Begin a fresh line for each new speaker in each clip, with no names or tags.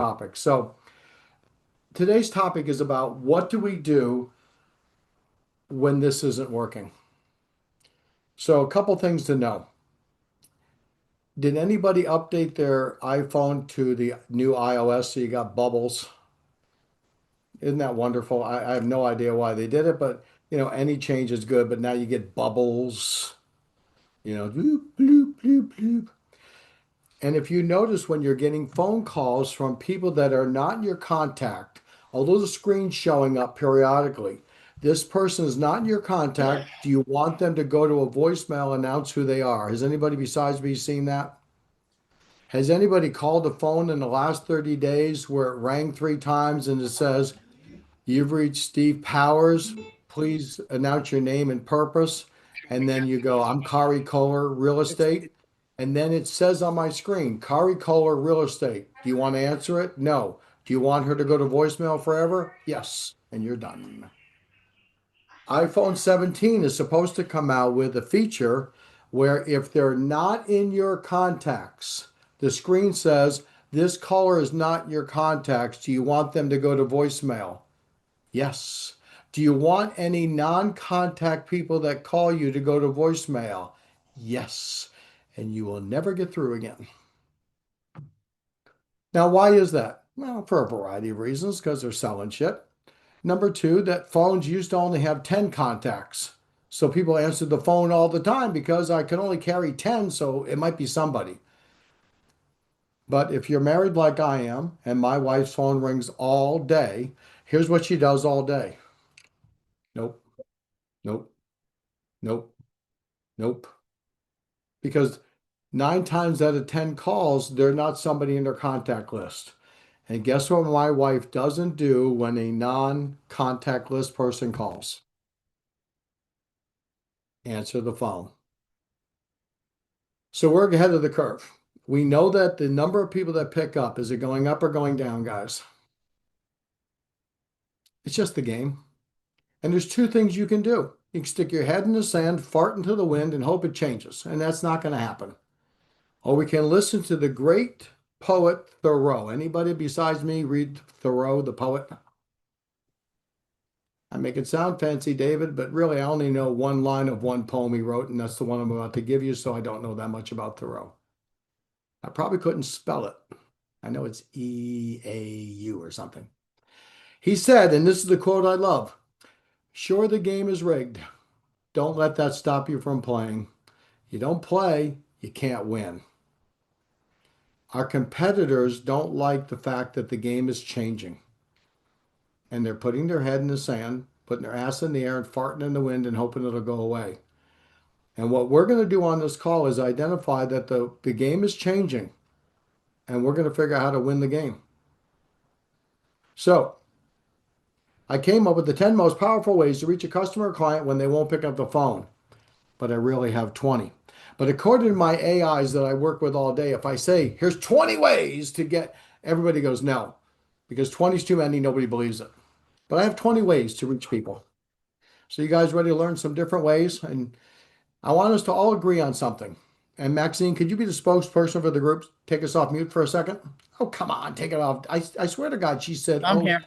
topic. So today's topic is about what do we do when this isn't working? So a couple things to know. Did anybody update their iPhone to the new iOS so you got bubbles? Isn't that wonderful? I have no idea why they did it, but any change is good, but now you get bubbles, bloop, bloop, bloop, bloop. And if you notice when you're getting phone calls from people that are not in your contact, although the screen's showing up periodically, this person is not in your contact. Do you want them to go to a voicemail, announce who they are? Has anybody besides me seen that? Has anybody called the phone in the last 30 days where it rang three times and it says, "You've reached Steve Powers. Please announce your name and purpose." And then you go, "I'm Kari Kohler, real estate." And then it says on my screen, "Kari Kohler, real estate." Do you want to answer it? No. Do you want her to go to voicemail forever? Yes. And you're done. iPhone 17 is supposed to come out with a feature where if they're not in your contacts, the screen says, "This caller is not in your contacts. Do you want them to go to voicemail?" Yes. Do you want any non-contact people that call you to go to voicemail? Yes. And you will never get through again. Now, why is that? Well, for a variety of reasons, because they're selling shit. Number two, that phones used to only have 10 contacts. So people answered the phone all the time because I can only carry 10, so it might be somebody. But if you're married like I am, and my wife's phone rings all day, here's what she does all day. Nope, nope, nope, nope. Because nine times out of 10 calls, they're not somebody in their contact list. And guess what my wife doesn't do when a non-contact list person calls? Answer the phone. So we're ahead of the curve. We know that the number of people that pick up, is it going up or going down, guys? It's just the game. And there's two things you can do. You can stick your head in the sand, fart into the wind, and hope it changes. And that's not going to happen. Or we can listen to the great poet Thoreau. Anybody besides me read Thoreau, the poet? I make it sound fancy, David, but really I only know one line of one poem he wrote, and that's the one I'm about to give you, so I don't know that much about Thoreau. I probably couldn't spell it. I know it's Eau or something. He said, and this is the quote I love, "Sure, the game is rigged. Don't let that stop you from playing. You don't play, you can't win." Our competitors don't like the fact that the game is changing and they're putting their head in the sand, putting their ass in the air and farting in the wind and hoping it'll go away. And what we're going to do on this call is identify that the game is changing and we're going to figure out how to win the game. So I came up with the 10 most powerful ways to reach a customer or client when they won't pick up the phone, but I really have 20. But according to my AIs that I work with all day, if I say, "Here's 20 ways to get," everybody goes, "No," because 20 is too many. Nobody believes it. But I have 20 ways to reach people. So you guys ready to learn some different ways? And I want us to all agree on something. And Maxine, could you be the spokesperson for the group? Take us off mute for a second. Oh, come on, take it off. I swear to God, she said,
I'm
"Oh,
here.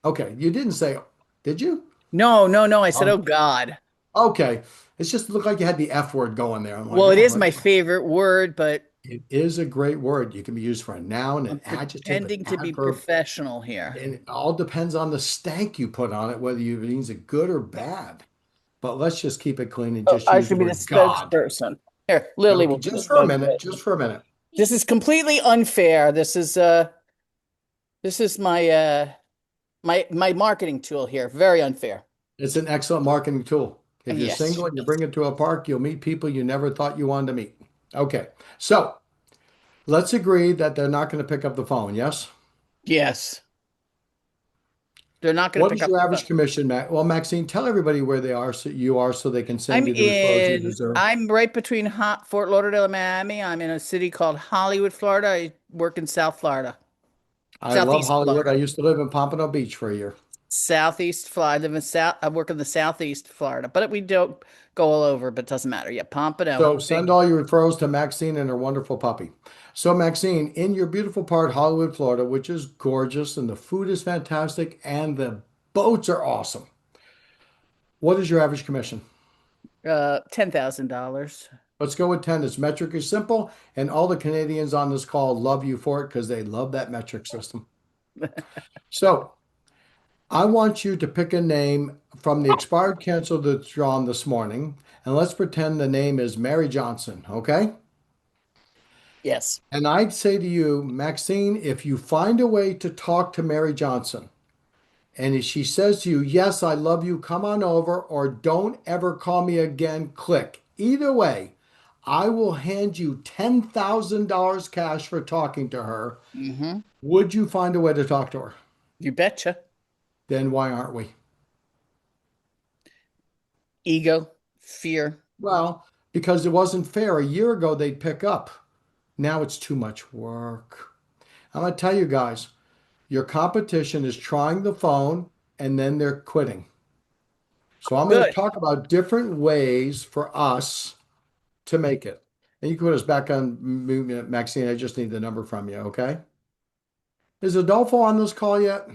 okay." You didn't say, did you?
No, no, no. I said, oh
Um,
God.
okay. It's just looked like you had the F word going there. I'm like,
Well, it
oh,
is my favorite word, but
it is a great word. You can be used for a noun, an
I'm
adjective, an
pretending to be
adverb,
professional here.
and it all depends on the stank you put on it, whether it means it good or bad. But let's just keep it clean and
Oh,
just
I
use the
should be the
word God.
spokesperson. Here, Lily
Okay,
will be the
just for a minute,
spokesperson.
just for a minute.
This is completely unfair. This is my marketing tool here. Very unfair.
It's an excellent marketing tool. If you're
Yes.
single and you bring it to a park, you'll meet people you never thought you wanted to meet. Okay, so let's agree that they're not going to pick up the phone. Yes.
Yes. They're not going to
What
pick
is
up
your
the
average
phone.
commission, Matt? Well, Maxine, tell everybody where they are so you are so they can send
I'm
you the referrals you
in,
deserve.
I'm right between Fort Lauderdale and Miami. I'm in a city called Hollywood, Florida. I work in South Florida,
I love
Southeast
Hollywood. I
Florida.
used to live in Pompano Beach for a year.
Southeast Florida. I live in South. I work in the Southeast Florida, but we don't go all over. But it doesn't matter. Yeah, Pompano,
So
big.
send all your referrals to Maxine and her wonderful puppy. So, Maxine, in your beautiful part, Hollywood, Florida, which is gorgeous and the food is fantastic and the boats are awesome, what is your average commission?
$10,000.
Let's go with 10. This metric is simple, and all the Canadians on this call love you for it because they love that metric system. So, I want you to pick a name from the expired cancel that's drawn this morning, and let's pretend the name is Mary Johnson, okay?
Yes.
And I'd say to you, Maxine, if you find a way to talk to Mary Johnson, and if she says to you, yes, I love you, come on over, or don't ever call me again, click. Either way, I will hand you $10,000 cash for talking to her.
Hmm.
Would you find a way to talk to her?
You betcha.
Then why aren't we?
Ego, fear.
Well, because it wasn't fair. A year ago, they'd pick up. Now it's too much work. I'm going to tell you guys, your competition is trying the phone and then they're quitting. So I'm going to
Good.
talk about different ways for us to make it. And you can put us back on Maxine. I just need the number from you, okay? Is Adolfo on this call yet?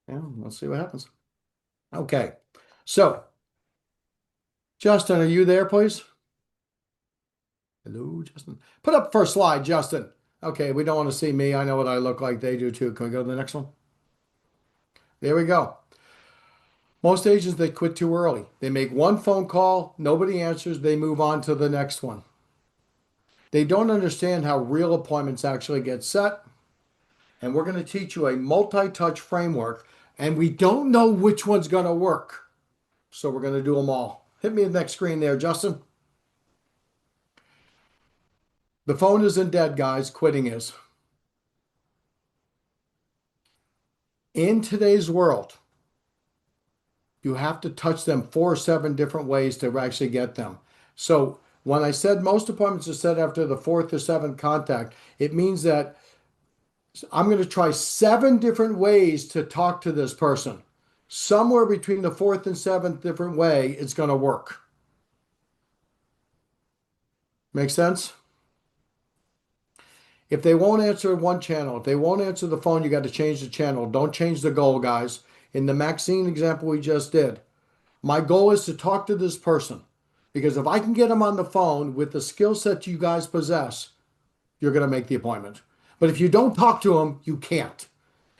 Yeah, let's see what happens. Okay. So, Justin, are you there, please? Hello, Justin. Put up first slide, Justin. Okay, we don't want to see me. I know what I look like. They do too. Can we go to the next one? There we go. Most agents, they quit too early. They make one phone call, nobody answers, they move on to the next one. They don't understand how real appointments actually get set. And we're going to teach you a multi-touch framework, and we don't know which one's going to work. So we're going to do them all. Hit me the next screen there, Justin. The phone isn't dead, guys. Quitting is. In today's world, you have to touch them 4 or 7 different ways to actually get them. So when I said most appointments are set after the fourth or seventh contact, it means that I'm going to try 7 different ways to talk to this person. Somewhere between the fourth and seventh different way, it's going to work. Make sense? If they won't answer one channel, if they won't answer the phone, you got to change the channel. Don't change the goal, guys. In the Maxine example we just did, my goal is to talk to this person because if I can get them on the phone with the skill set you guys possess, you're going to make the appointment. But if you don't talk to them, you can't.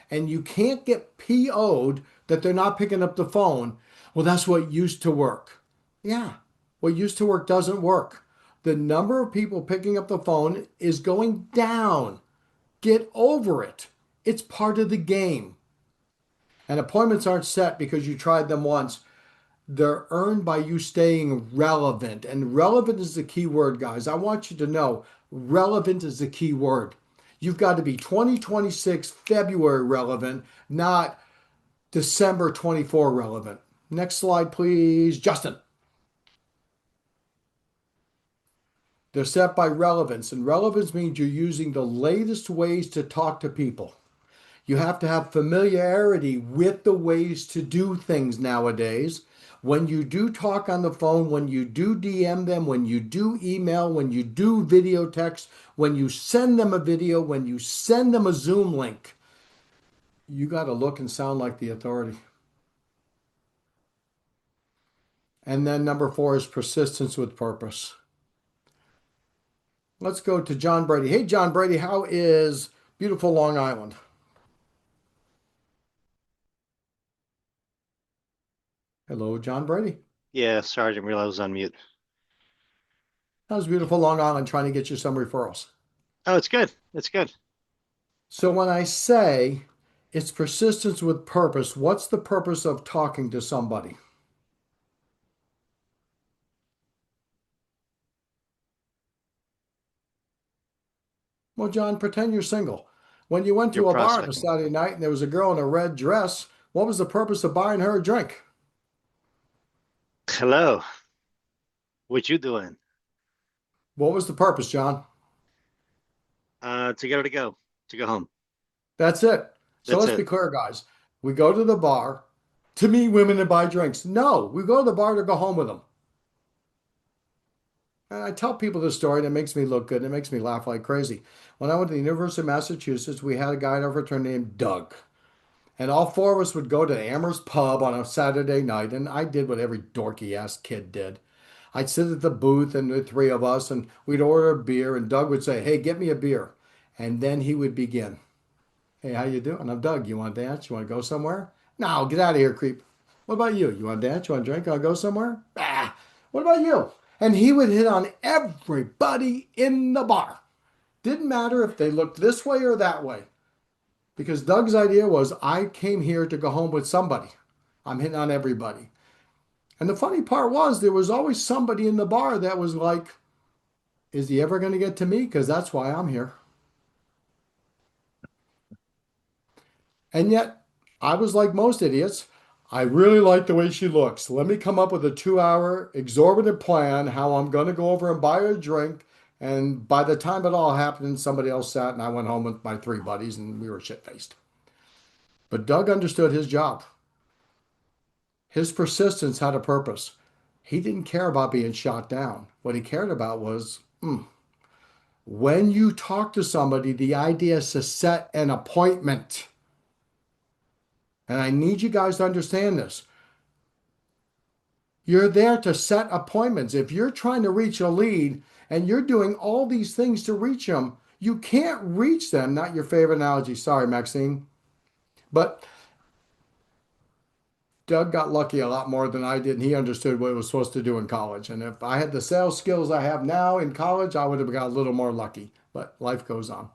And you can't get PO'd that they're not picking up the phone. Well, that's what used to work. Yeah, what used to work doesn't work. The number of people picking up the phone is going down. Get over it. It's part of the game. And appointments aren't set because you tried them once. They're earned by you staying relevant. And relevant is the key word, guys. I want you to know relevant is the key word. You've got to be 2026 February relevant, not December 24 relevant. Next slide, please. Justin. They're set by relevance, and relevance means you're using the latest ways to talk to people. You have to have familiarity with the ways to do things nowadays. When you do talk on the phone, when you do DM them, when you do email, when you do video text, when you send them a video, when you send them a Zoom link, you got to look and sound like the authority. And then number 4 is persistence with purpose. Let's go to John Brady. Hey, John Brady, how is beautiful Long Island? Hello, John Brady.
Yeah, sorry, I didn't realize I was on mute.
How's beautiful Long Island trying to get you some referrals?
Oh, it's good. It's good.
So when I say it's persistence with purpose, what's the purpose of talking to somebody? Well, John, pretend you're single. When you went
You're
to a bar on a
prospecting.
Saturday night and there was a girl in a red dress, what was the purpose of buying her a drink?
Hello. What you doing?
What was the purpose, John?
To get her to go home.
That's it. So
That's
let's be
it.
clear, guys. We go to the bar to meet women and buy drinks. No, we go to the bar to go home with them. And I tell people this story and it makes me look good and it makes me laugh like crazy. When I went to the University of Massachusetts, we had a guy at our fraternity named Doug. And all four of us would go to Amherst Pub on a Saturday night, and I did what every dorky ass kid did. I'd sit at the booth, and the three of us, and we'd order a beer, and Doug would say, "Hey, get me a beer," and then he would begin. "Hey, how you doing? I'm Doug. You want to dance? You want to go somewhere? No, get out of here, creep. What about you? You want to dance? You want to drink? Want to go somewhere? Ah, what about you?" And he would hit on everybody in the bar. Didn't matter if they looked this way or that way. Because Doug's idea was, I came here to go home with somebody. I'm hitting on everybody. And the funny part was, there was always somebody in the bar that was like, is he ever going to get to me? Because that's why I'm here. And yet, I was like most idiots. I really like the way she looks. Let me come up with a 2 hour exorbitant plan how I'm going to go over and buy her a drink. And by the time it all happened, somebody else sat and I went home with my three buddies and we were shit faced. But Doug understood his job. His persistence had a purpose. He didn't care about being shot down. What he cared about was when you talk to somebody, the idea is to set an appointment. And I need you guys to understand this. You're there to set appointments. If you're trying to reach a lead and you're doing all these things to reach them, you can't reach them. Not your favorite analogy. Sorry, Maxine. But Doug got lucky a lot more than I did, and he understood what he was supposed to do in college. And if I had the sales skills I have now in college, I would have got a little more lucky. But life goes on.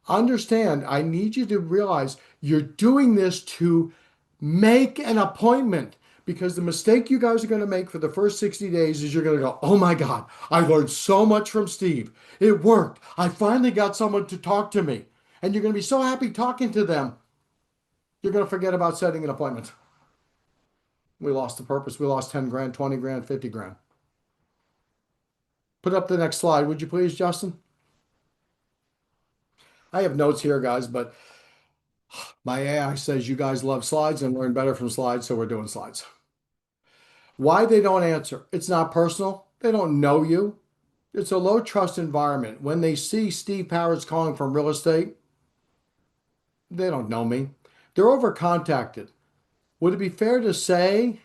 Understand, I need you to realize you're doing this to make an appointment. Because the mistake you guys are going to make for the first 60 days is you're going to go, oh my God, I learned so much from Steve. It worked. I finally got someone to talk to me. And you're going to be so happy talking to them, you're going to forget about setting an appointment. We lost the purpose. We lost 10 grand, 20 grand, 50 grand. Put up the next slide, would you please, Justin? I have notes here, guys, but my AI says you guys love slides and learn better from slides, so we're doing slides. Why they don't answer? It's not personal. They don't know you. It's a low trust environment. When they see Steve Powers calling from real estate, they don't know me. They're over contacted. Would it be fair to say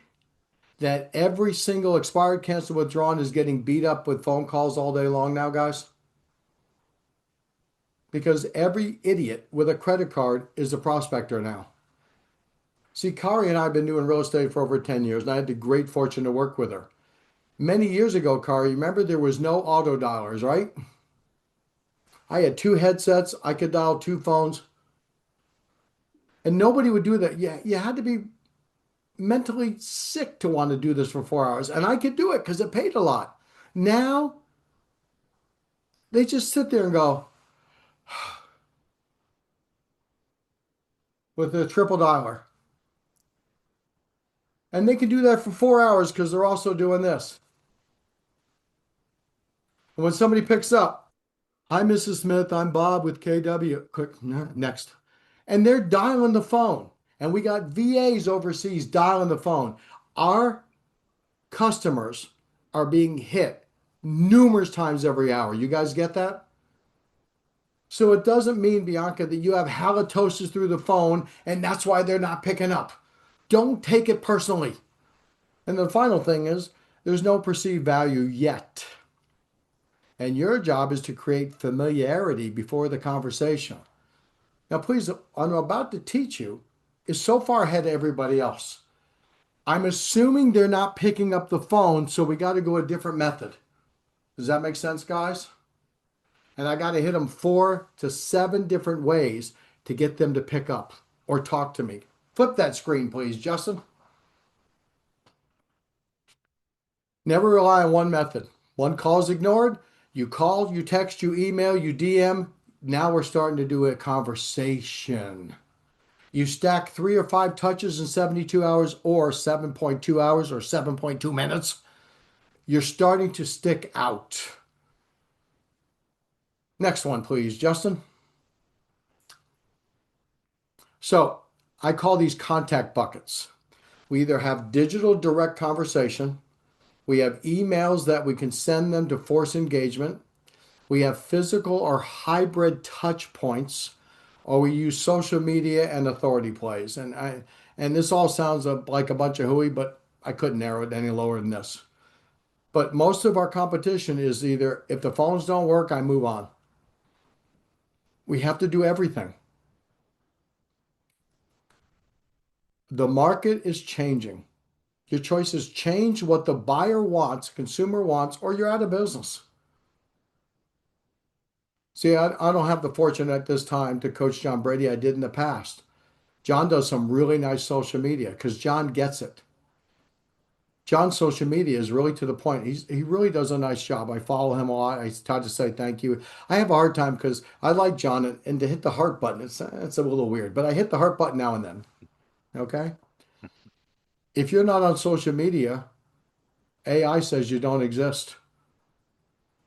that every single expired, canceled, withdrawn is getting beat up with phone calls all day long now, guys? Because every idiot with a credit card is a prospector now. See, Kari and I have been doing real estate for over 10 years, and I had the great fortune to work with her. Many years ago, Kari, remember there was no auto dialers, right? I had two headsets. I could dial two phones. And nobody would do that. Yeah, you had to be mentally sick to want to do this for 4 hours. And I could do it because it paid a lot. Now, they just sit there and go with a triple dialer. And they can do that for 4 hours because they're also doing this. And when somebody picks up, hi, Mrs. Smith, I'm Bob with KW. Quick, next. And they're dialing the phone. And we got VAs overseas dialing the phone. Our customers are being hit numerous times every hour. You guys get that? So it doesn't mean, Bianca, that you have halitosis through the phone and that's why they're not picking up. Don't take it personally. And the final thing is, there's no perceived value yet. And your job is to create familiarity before the conversation. Now, please, what I'm about to teach you is so far ahead of everybody else. I'm assuming they're not picking up the phone, so we got to go a different method. Does that make sense, guys? And I got to hit them 4 to 7 different ways to get them to pick up or talk to me. Flip that screen, please, Justin. Never rely on one method. One call is ignored. You call, you text, you email, you DM. Now we're starting to do a conversation. You stack 3 or 5 touches in 72 hours or 7.2 hours or 7.2 minutes. You're starting to stick out. Next one, please, Justin. So I call these contact buckets. We either have digital direct conversation, We have emails that we can send them to force engagement. We have physical or hybrid touch points, or we use social media and authority plays. And this all sounds like a bunch of hooey, but I couldn't narrow it any lower than this. But most of our competition is either if the phones don't work, I move on. We have to do everything. The market is changing. Your choices change what the buyer wants, consumer wants, or you're out of business. See, I don't have the fortune at this time to coach John Brady. I did in the past. John does some really nice social media because John gets it. John's social media is really to the point. He really does a nice job. I follow him a lot. I try to say thank you. I have a hard time because I like John and to hit the heart button, it's a little weird, but I hit the heart button now and then. Okay. If you're not on social media, AI says you don't exist.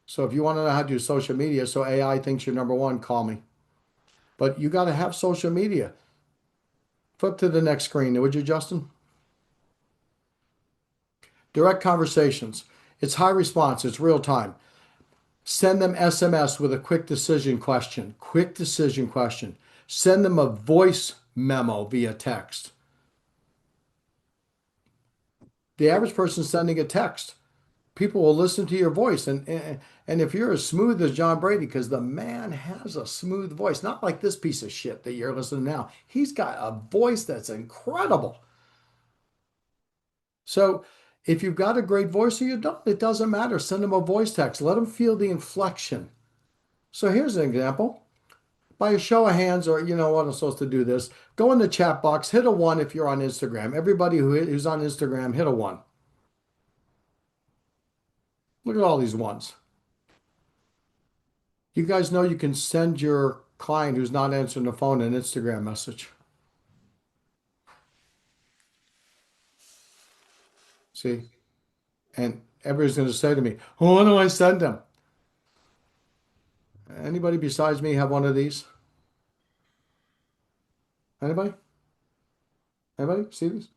So if you want to know how to do social media, so AI thinks you're number one, call me. But you got to have social media. Flip to the next screen, would you, Justin? Direct conversations. It's high response. It's real time. Send them SMS with a quick decision question. Quick decision question. Send them a voice memo via text. The average person sending a text, people will listen to your voice. And if you're as smooth as John Brady, because the man has a smooth voice, not like this piece of shit that you're listening to now. He's got a voice that's incredible. So if you've got a great voice or you don't, it doesn't matter. Send them a voice text. Let them feel the inflection. So here's an example. By a show of hands, or you know what, I'm supposed to do this. Go in the chat box, hit a one if you're on Instagram. Everybody who's on Instagram, hit a one. Look at all these ones. You guys know you can send your client who's not answering the phone an Instagram message. See? And everybody's going to say to me, oh, what do I send them? Anybody besides me have one of these? Anybody? Anybody see these?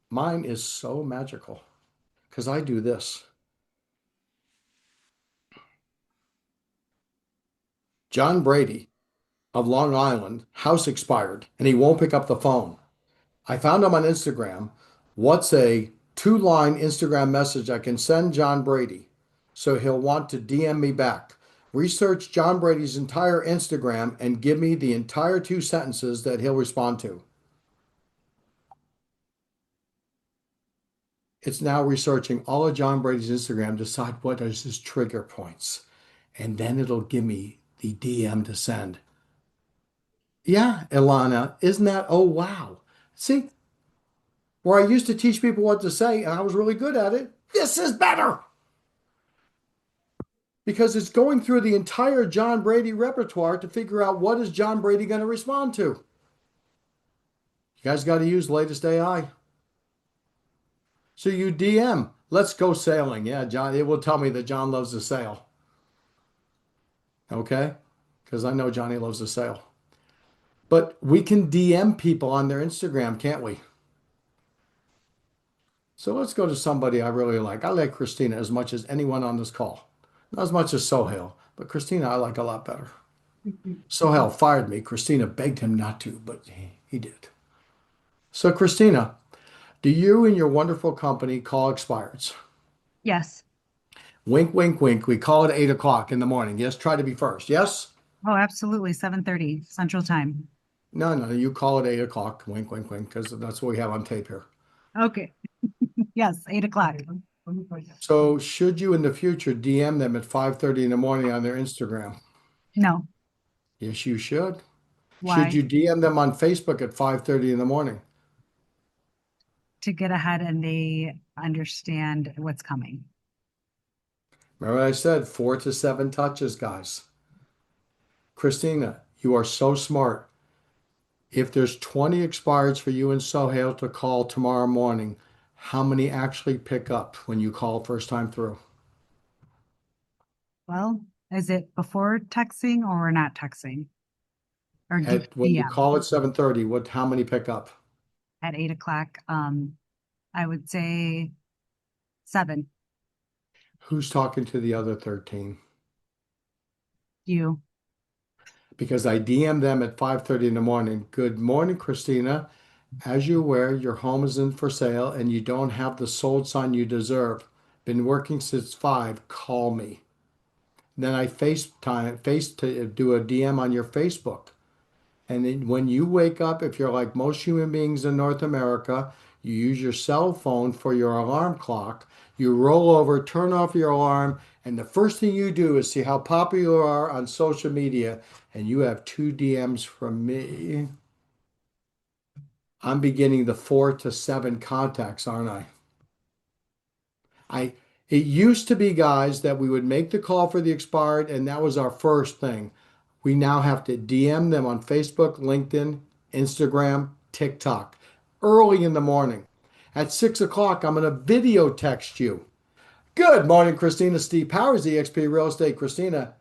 Mine is so magical because I do this. John Brady of Long Island, house expired, and he won't pick up the phone. I found him on Instagram. What's a two-line Instagram message I can send John Brady so he'll want to DM me back? Research John Brady's entire Instagram and give me the entire two sentences that he'll respond to. It's now researching all of John Brady's Instagram, decide what is his trigger points, and then it'll give me the DM to send. Yeah, Ilana, isn't that, oh wow. See, where I used to teach people what to say and I was really good at it, this is better because it's going through the entire John Brady repertoire to figure out what is John Brady going to respond to. You guys got to use latest AI. So you DM, let's go sailing. Yeah, John, it will tell me that John loves to sail. Okay? Because I know Johnny loves to sail. But we can DM people on their Instagram, can't we? So let's go to somebody I really like. I like Christina as much as anyone on this call. Not as much as Sohail, but Christina I like a lot better. Sohail fired me. Christina begged him not to, but he did. So Christina, do you and your wonderful company call expireds?
Yes.
Wink, wink, wink. We call it 8 o'clock in the morning. Yes, try to be first. Yes?
Oh, absolutely. 7:30 Central Time.
No, no, you call it 8 o'clock. Wink, wink, wink, because that's what we have on tape here.
Okay. Yes, 8 o'clock.
So should you in the future DM them at 5:30 in the morning on their Instagram?
No.
Yes, you should. Should
Why?
you DM them on Facebook at 5:30 in the morning?
To get ahead and they understand what's coming.
Remember I said 4 to 7 touches, guys. Christina, you are so smart. If there's 20 expireds for you and Sohail to call tomorrow morning, how many actually pick up when you call first time through?
Well, is it before texting or we're not texting? Or
When you
DM
call at 7:30, how many pick up?
at 8 o'clock? I would say 7.
Who's talking to the other 13?
You.
Because I DM them at 5:30 in the morning. Good morning, Christina. As you're aware, your home isn't for sale and you don't have the sold sign you deserve. Been working since 5. Call me. Then I do a DM on your Facebook. And then when you wake up, if you're like most human beings in North America, you use your cell phone for your alarm clock. You roll over, turn off your alarm, and the first thing you do is see how popular you are on social media. And you have 2 DMs from me. I'm beginning the 4 to 7 contacts, aren't I? I it used to be, guys, that we would make the call for the expired, and that was our first thing. We now have to DM them on Facebook, LinkedIn, Instagram, TikTok, early in the morning. At 6 o'clock, I'm going to video text you. Good morning, Christina. Steve Powers, eXp Real Estate. Christina,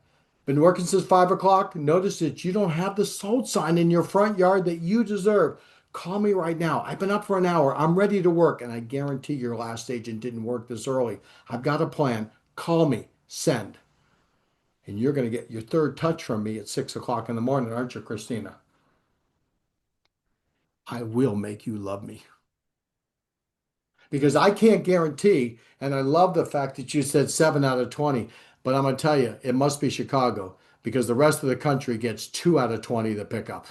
been working since 5 o'clock. Notice that you don't have the sold sign in your front yard that you deserve. Call me right now. I've been up for an hour. I'm ready to work, and I guarantee your last agent didn't work this early. I've got a plan. Call me. Send. And you're going to get your third touch from me at 6 o'clock in the morning, aren't you, Christina? I will make you love me. Because I can't guarantee, and I love the fact that you said 7 out of 20, but I'm going to tell you, it must be Chicago because the rest of the country gets 2 out of 20 to pick up.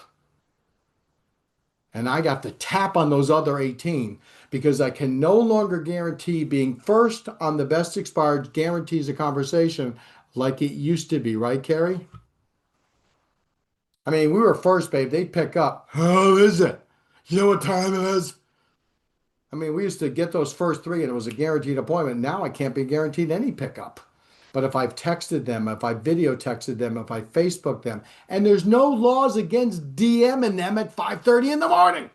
And I got to tap on those other 18 because I can no longer guarantee being first on the best expired guarantees a conversation like it used to be, right, Carrie? I mean, we were first, babe. They'd pick up. How is it? You know what time it is? I mean, we used to get those first 3 and it was a guaranteed appointment. Now I can't be guaranteed any pickup. But if I've texted them, if I video texted them, if I Facebook them, and there's no laws against DMing them at 5:30 in the morning.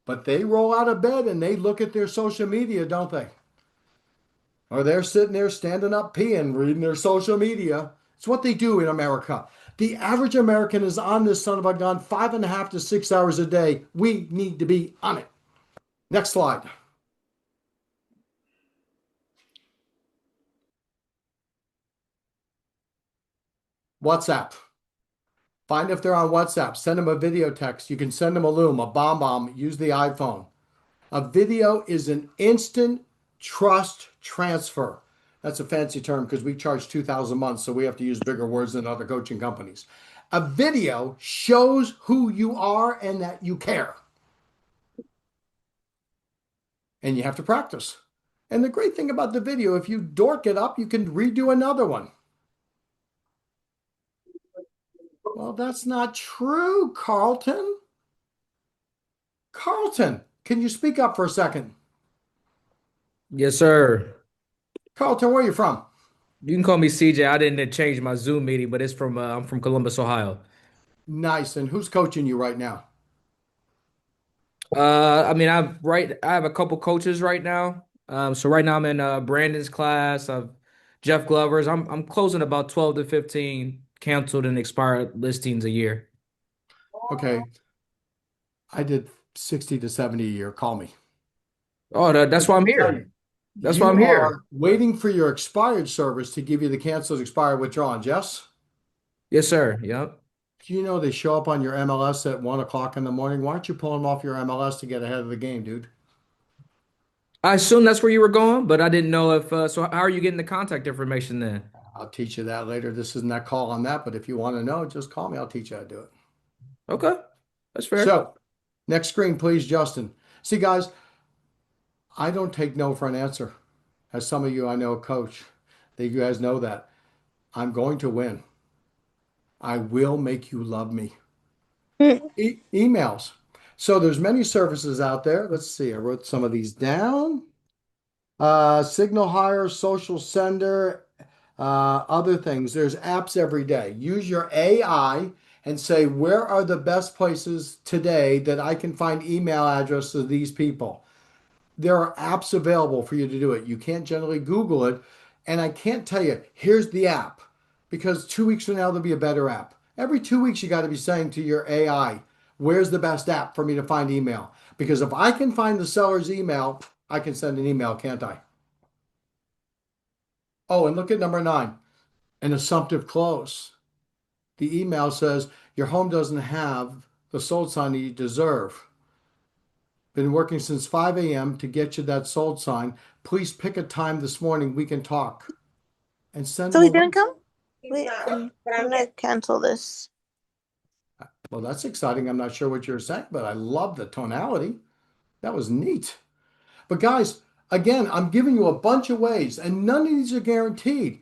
But they roll out of bed and they look at their social media, don't they? Or they're sitting there standing up peeing, reading their social media. It's what they do in America. The average American is on this son of a gun 5.5 to 6 hours a day. We need to be on it. Next slide. WhatsApp. Find if they're on WhatsApp. Send them a video text. You can send them a Loom, a bomb. Use the iPhone. A video is an instant trust transfer. That's a fancy term because we charge 2,000 a month, so we have to use bigger words than other coaching companies. A video shows who you are and that you care. And you have to practice. And the great thing about the video, if you dork it up, you can redo another one. Well, that's not true, Carlton. Carlton, can you speak up for a second?
Yes, sir.
Carlton, where are you from?
You can call me CJ. I didn't change my Zoom meeting, but it's from I'm from Columbus, Ohio.
Nice. And who's coaching you right now?
I have a couple coaches right now. So right now I'm in Brandon's class. I've Jeff Glover's. I'm closing about 12 to 15 canceled and expired listings a year.
Okay. I did 60 to 70 a year. Call me.
Oh, that's why I'm
Tell
here.
you,
That's why
you
I'm here.
are waiting for your expired service to give you the canceled expired withdrawals. Yes?
Yes, sir. Yep.
Do you know they show up on your MLS at 1 o'clock in the morning? Why aren't you pulling them off your MLS to get ahead of the game, dude?
I assume that's where you were going, but I didn't know if so how are you getting the contact information then?
I'll teach you that later. This isn't that call on that, but if you want to know, just call me. I'll teach you how to do it.
Okay. That's fair.
So, next screen, please, Justin. See, guys, I don't take no for an answer. As some of you I know coach, that you guys know that. I'm going to win. I will make you love me. Emails. So there's many services out there. Let's see. I wrote some of these down. Signal Hire, Social Sender, other things. There's apps every day. Use your AI and say, where are the best places today that I can find email addresses of these people? There are apps available for you to do it. You can't generally Google it. And I can't tell you, here's the app, because 2 weeks from now, there'll be a better app. Every 2 weeks, you got to be saying to your AI, where's the best app for me to find email? Because if I can find the seller's email I can send an email, can't I? Oh, and look at number 9, an assumptive close. The email says your home doesn't have the sold sign that you deserve. Been working since 5 a.m. to get you that sold sign. Please pick a time this morning we can talk and send
So
them
he
a.
didn't come? Wait, I'm gonna cancel this.
Well, that's exciting. I'm not sure what you're saying, but I love the tonality. That was neat. But guys, again, I'm giving you a bunch of ways, and none of these are guaranteed.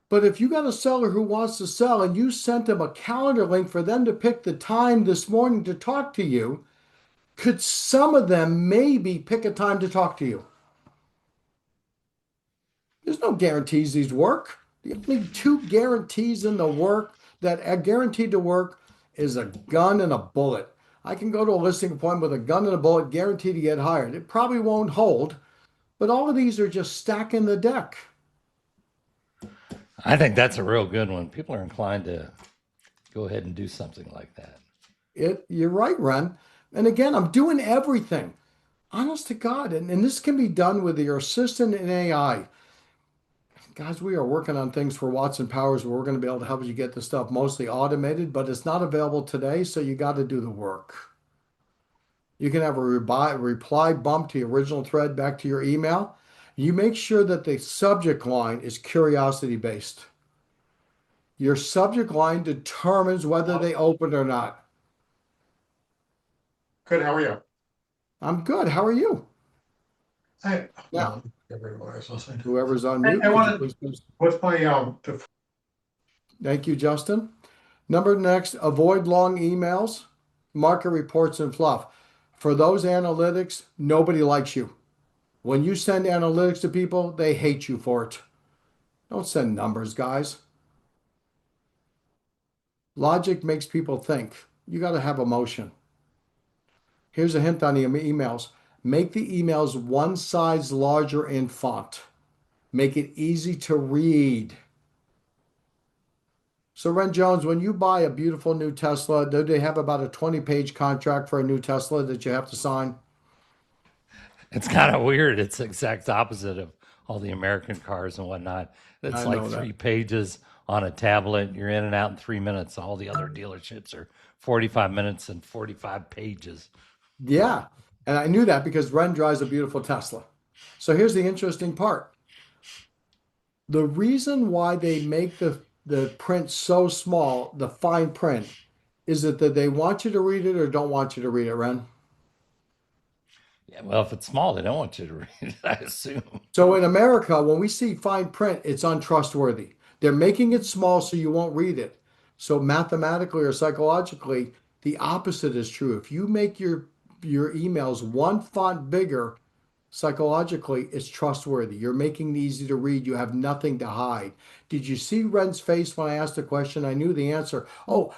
But if you got a seller who wants to sell and you sent them a calendar link for them to pick the time this morning to talk to you, could some of them maybe pick a time to talk to you? There's no guarantees these work. The only two guarantees in the work that are guaranteed to work is a gun and a bullet. I can go to a listing appointment with a gun and a bullet, guaranteed to get hired. It probably won't hold, but all of these are just stacking the deck.
I think that's a real good one. People are inclined to go ahead and do something like that.
You're right, Ren. And again, I'm doing everything. Honest to God. And this can be done with your assistant and AI. Guys, we are working on things for Watson Powers where we're going to be able to help you get the stuff mostly automated, but it's not available today, so you got to do the work. You can have a reply bump to the original thread back to your email. You make sure that the subject line is curiosity based. Your subject line determines whether they open or not.
Good, how are you?
I'm good. How are you?
Hey,
Now,
everywhere I was listening.
whoever's on
I
mute, could you
wanted,
please post-
what's my,
Thank you, Justin. Number next, avoid long emails, market reports, and fluff. For those analytics, nobody likes you. When you send analytics to people, they hate you for it. Don't send numbers, guys. Logic makes people think. You got to have emotion. Here's a hint on the emails. Make the emails one size larger in font. Make it easy to read. So, Ren Jones, when you buy a beautiful new Tesla, do they have about a 20-page contract for a new Tesla that you have to sign?
It's kind of weird. It's the exact opposite of all the American cars and whatnot. It's
I
like
know that.
3 pages on a tablet. You're in and out in 3 minutes. All the other dealerships are 45 minutes and 45 pages.
Yeah. And I knew that because Ren drives a beautiful Tesla. So here's the interesting part. The reason why they make the print so small, the fine print, is it that they want you to read it or don't want you to read it, Ren?
Yeah, well, if it's small, they don't want you to read it, I assume.
So in America, when we see fine print, it's untrustworthy. They're making it small so you won't read it. So mathematically or psychologically, the opposite is true. If you make your emails one font bigger, psychologically, it's trustworthy. You're making it easy to read. You have nothing to hide. Did you see Ren's face when I asked the question? I knew the answer. Oh,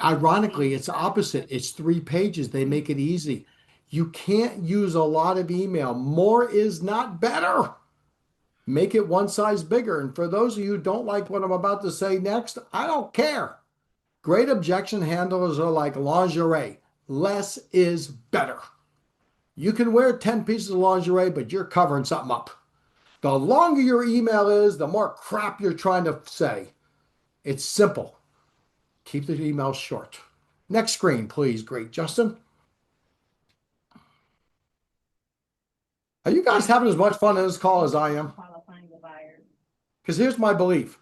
ironically, it's opposite. It's 3 pages. They make it easy. You can't use a lot of email. More is not better. Make it one size bigger. And for those of you who don't like what I'm about to say next, I don't care. Great objection handlers are like lingerie. Less is better. You can wear 10 pieces of lingerie, but you're covering something up. The longer your email is, the more crap you're trying to say. It's simple. Keep the email short. Next screen, please. Great. Justin? Are you guys having as much fun in this call as I am? Because here's my belief,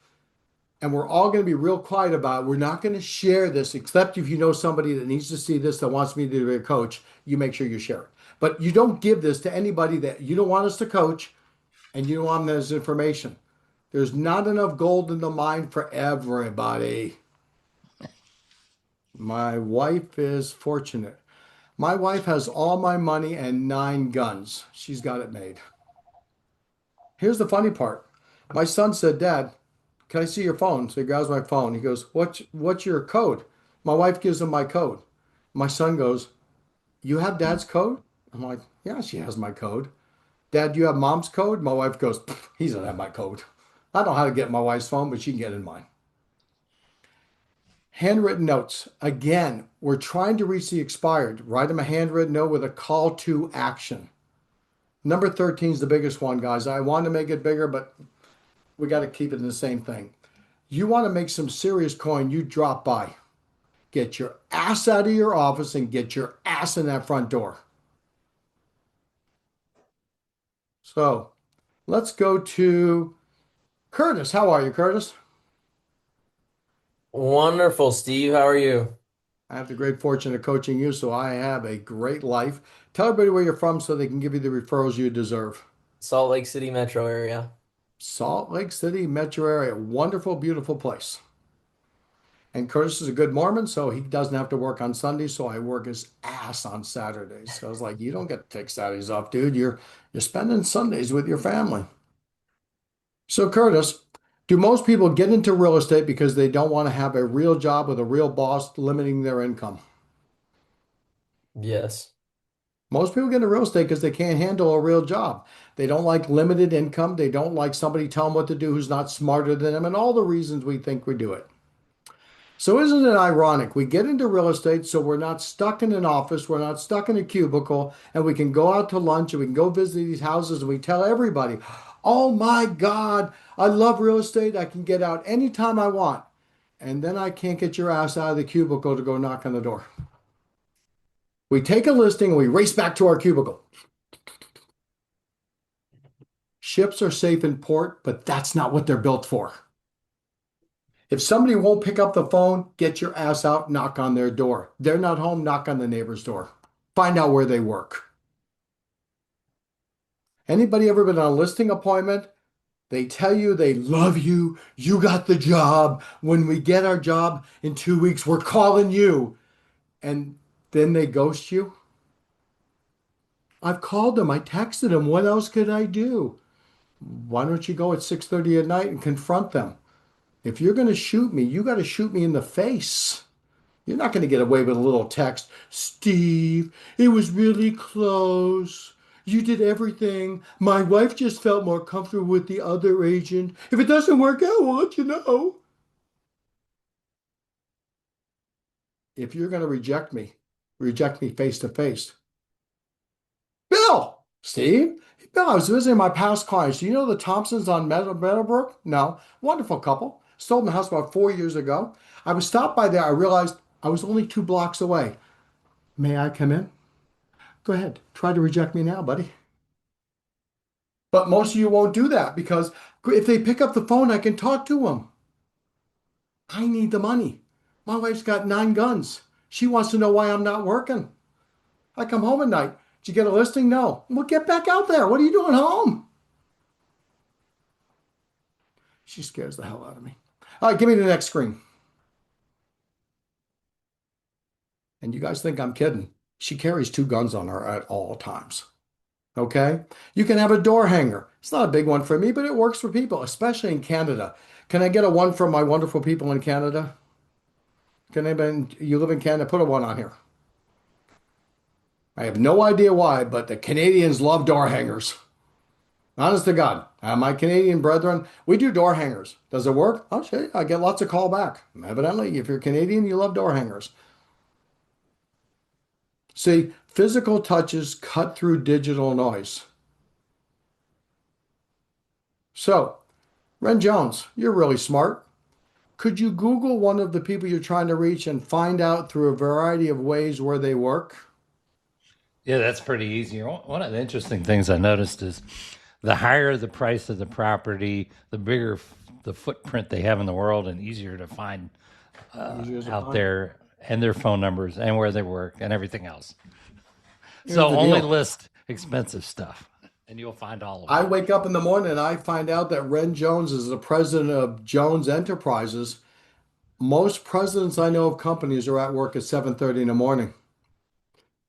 and we're all going to be real quiet about it. We're not going to share this, except if you know somebody that needs to see this that wants me to be a coach, you make sure you share it. But you don't give this to anybody that you don't want us to coach and you don't want them as information. There's not enough gold in the mine for everybody. My wife is fortunate. My wife has all my money and 9 guns. She's got it made. Here's the funny part. My son said, Dad, can I see your phone? So he grabs my phone. He goes, what's your code? My wife gives him my code. My son goes, you have Dad's code? I'm like, yeah, she has my code. Dad, do you have Mom's code? My wife goes, he doesn't have my code. I don't know how to get my wife's phone, but she can get in mine. Handwritten notes. Again, we're trying to reach the expired. Write them a handwritten note with a call to action. Number 13 is the biggest one, guys. I want to make it bigger, but we got to keep it in the same thing. You want to make some serious coin, you drop by. Get your ass out of your office and get your ass in that front door. So let's go to Curtis. How are you, Curtis?
Wonderful, Steve. How are you?
I have the great fortune of coaching you, so I have a great life. Tell everybody where you're from so they can give you the referrals you deserve.
Salt Lake City metro area.
Salt Lake City metro area. Wonderful, beautiful place. And Curtis is a good Mormon, so he doesn't have to work on Sundays, so I work his ass on Saturdays. So I was like, you don't get to take Saturdays off, dude. You're spending Sundays with your family. So Curtis, do most people get into real estate because they don't want to have a real job with a real boss limiting their income?
Yes.
Most people get into real estate because they can't handle a real job. They don't like limited income. They don't like somebody telling them what to do who's not smarter than them, and all the reasons we think we do it. So isn't it ironic? We get into real estate so we're not stuck in an office, we're not stuck in a cubicle, and we can go out to lunch and we can go visit these houses and we tell everybody, oh my God, I love real estate. I can get out anytime I want. And then I can't get your ass out of the cubicle to go knock on the door. We take a listing and we race back to our cubicle. Ships are safe in port, but that's not what they're built for. If somebody won't pick up the phone, get your ass out, knock on their door. They're not home, knock on the neighbor's door. Find out where they work. Anybody ever been on a listing appointment? They tell you they love you. You got the job. When we get our job in 2 weeks, we're calling you. And then they ghost you. I've called them. I texted them. What else could I do? Why don't you go at 6:30 at night and confront them? If you're going to shoot me, you got to shoot me in the face. You're not going to get away with a little text. Steve, it was really close. You did everything. My wife just felt more comfortable with the other agent. If it doesn't work out, we'll let you know. If you're going to reject me face to face. Bill! Steve? Bill, I was visiting my past clients. Do you know the Thompsons on Meadowbrook? No. Wonderful couple. Sold my house about 4 years ago. I was stopped by there. I realized I was only 2 blocks away. May I come in? Go ahead. Try to reject me now, buddy. But most of you won't do that because if they pick up the phone, I can talk to them. I need the money. My wife's got 9 guns. She wants to know why I'm not working. I come home at night. Did you get a listing? No. Well, get back out there. What are you doing home? She scares the hell out of me. All right, give me the next screen. And you guys think I'm kidding. She carries 2 guns on her at all times. Okay? You can have a door hanger. It's not a big one for me, but it works for people, especially in Canada. Can I get a 1 from my wonderful people in Canada? Can anybody, you live in Canada, put a 1 on here. I have no idea why, but the Canadians love door hangers. Honest to God, my Canadian brethren, we do door hangers. Does it work? I'll show you. I get lots of call back. Evidently, if you're Canadian, you love door hangers. See, physical touches cut through digital noise. So, Ren Jones, you're really smart. Could you Google one of the people you're trying to reach and find out through a variety of ways where they work?
Yeah, that's pretty easy. One of the interesting things I noticed is the higher the price of the property, the bigger the footprint they have in the world, and easier to find out there, and their phone numbers and where they work and everything else. So only list expensive stuff, and you'll find all of
I
it.
wake up in the morning and I find out that Ren Jones is the president of Jones Enterprises. Most presidents I know of companies are at work at 7:30 in the morning.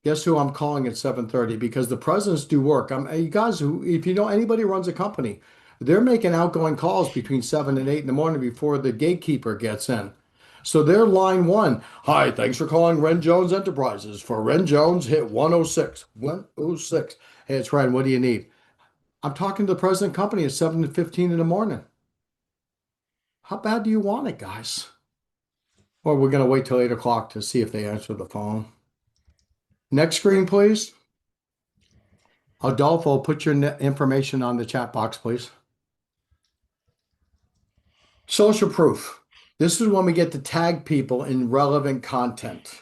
Guess who I'm calling at 7:30? Because the presidents do work. You guys who, if you know anybody who runs a company, they're making outgoing calls between 7 and 8 in the morning before the gatekeeper gets in. So they're line 1. Hi, thanks for calling Ren Jones Enterprises. For Ren Jones, hit 106. 106. Hey, it's Ren. What do you need? I'm talking to the president company at 7:15 in the morning. How bad do you want it, guys? Or we're going to wait till 8 o'clock to see if they answer the phone. Next screen, please. Adolfo, put your information on the chat box, please. Social proof. This is when we get to tag people in relevant content.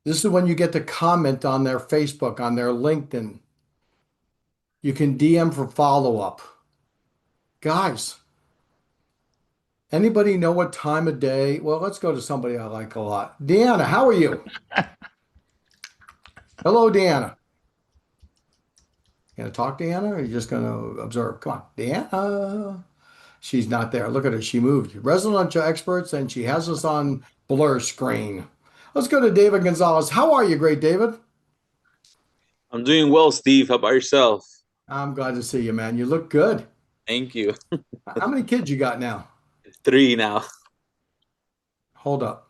This is when you get to comment on their Facebook, on their LinkedIn. You can DM for follow-up. Guys, anybody know what time of day? Well, let's go to somebody I like a lot. Deanna, how are you? Hello, Deanna. You gonna talk, Deanna, or are you just gonna observe? Come on, Deanna. She's not there. Look at her. She moved. Residential experts, and she has us on blur screen. Let's go to David Gonzalez. How are you, great David?
I'm doing well, Steve. How about yourself?
I'm glad to see you, man. You look good.
Thank you.
How many kids you got now?
3 now.
Hold up.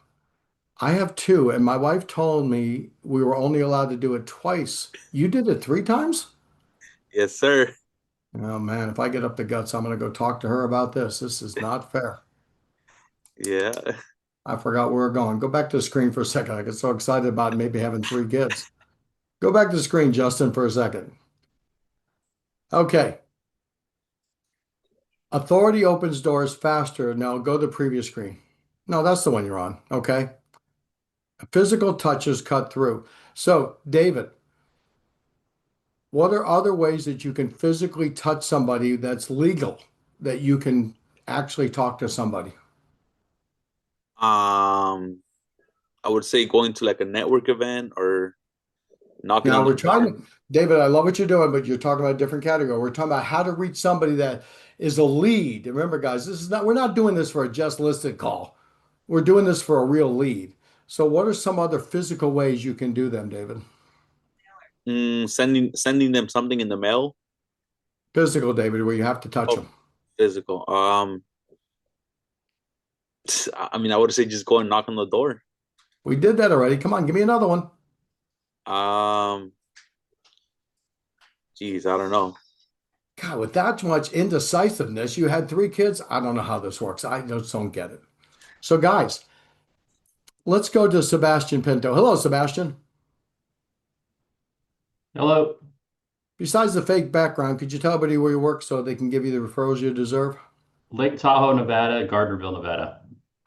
I have 2, and my wife told me we were only allowed to do it twice. You did it 3 times?
Yes, sir.
Oh man, if I get up the guts, I'm gonna go talk to her about this. This is not fair.
Yeah.
I forgot where we're going. Go back to the screen for a second. I get so excited about maybe having 3 kids. Go back to the screen, Justin, for a second. Okay. Authority opens doors faster. Now go to the previous screen. No, that's the one you're on. Okay. Physical touches cut through. So, David, what are other ways that you can physically touch somebody that's legal, that you can actually talk to somebody?
I would say going to like a network event or knocking
Now
on the
we're trying
door.
to, David, I love what you're doing, but you're talking about a different category. We're talking about how to reach somebody that is a lead. And remember, guys, this is not, we're not doing this for a just listed call. We're doing this for a real lead. So what are some other physical ways you can do them, David?
Sending them something in the mail.
Physical, David, where you have to touch
Oh,
them.
physical. I mean, I would say just go and knock on the door.
We did that already. Come on, give me another one.
Um, Geez, I don't know.
God, with that much indecisiveness, you had 3 kids. I don't know how this works. I just don't get it. So, guys, let's go to Sebastian Pinto. Hello, Sebastian.
Hello.
Besides the fake background, could you tell everybody where you work so they can give you the referrals you deserve?
Lake Tahoe, Nevada, Gardnerville, Nevada.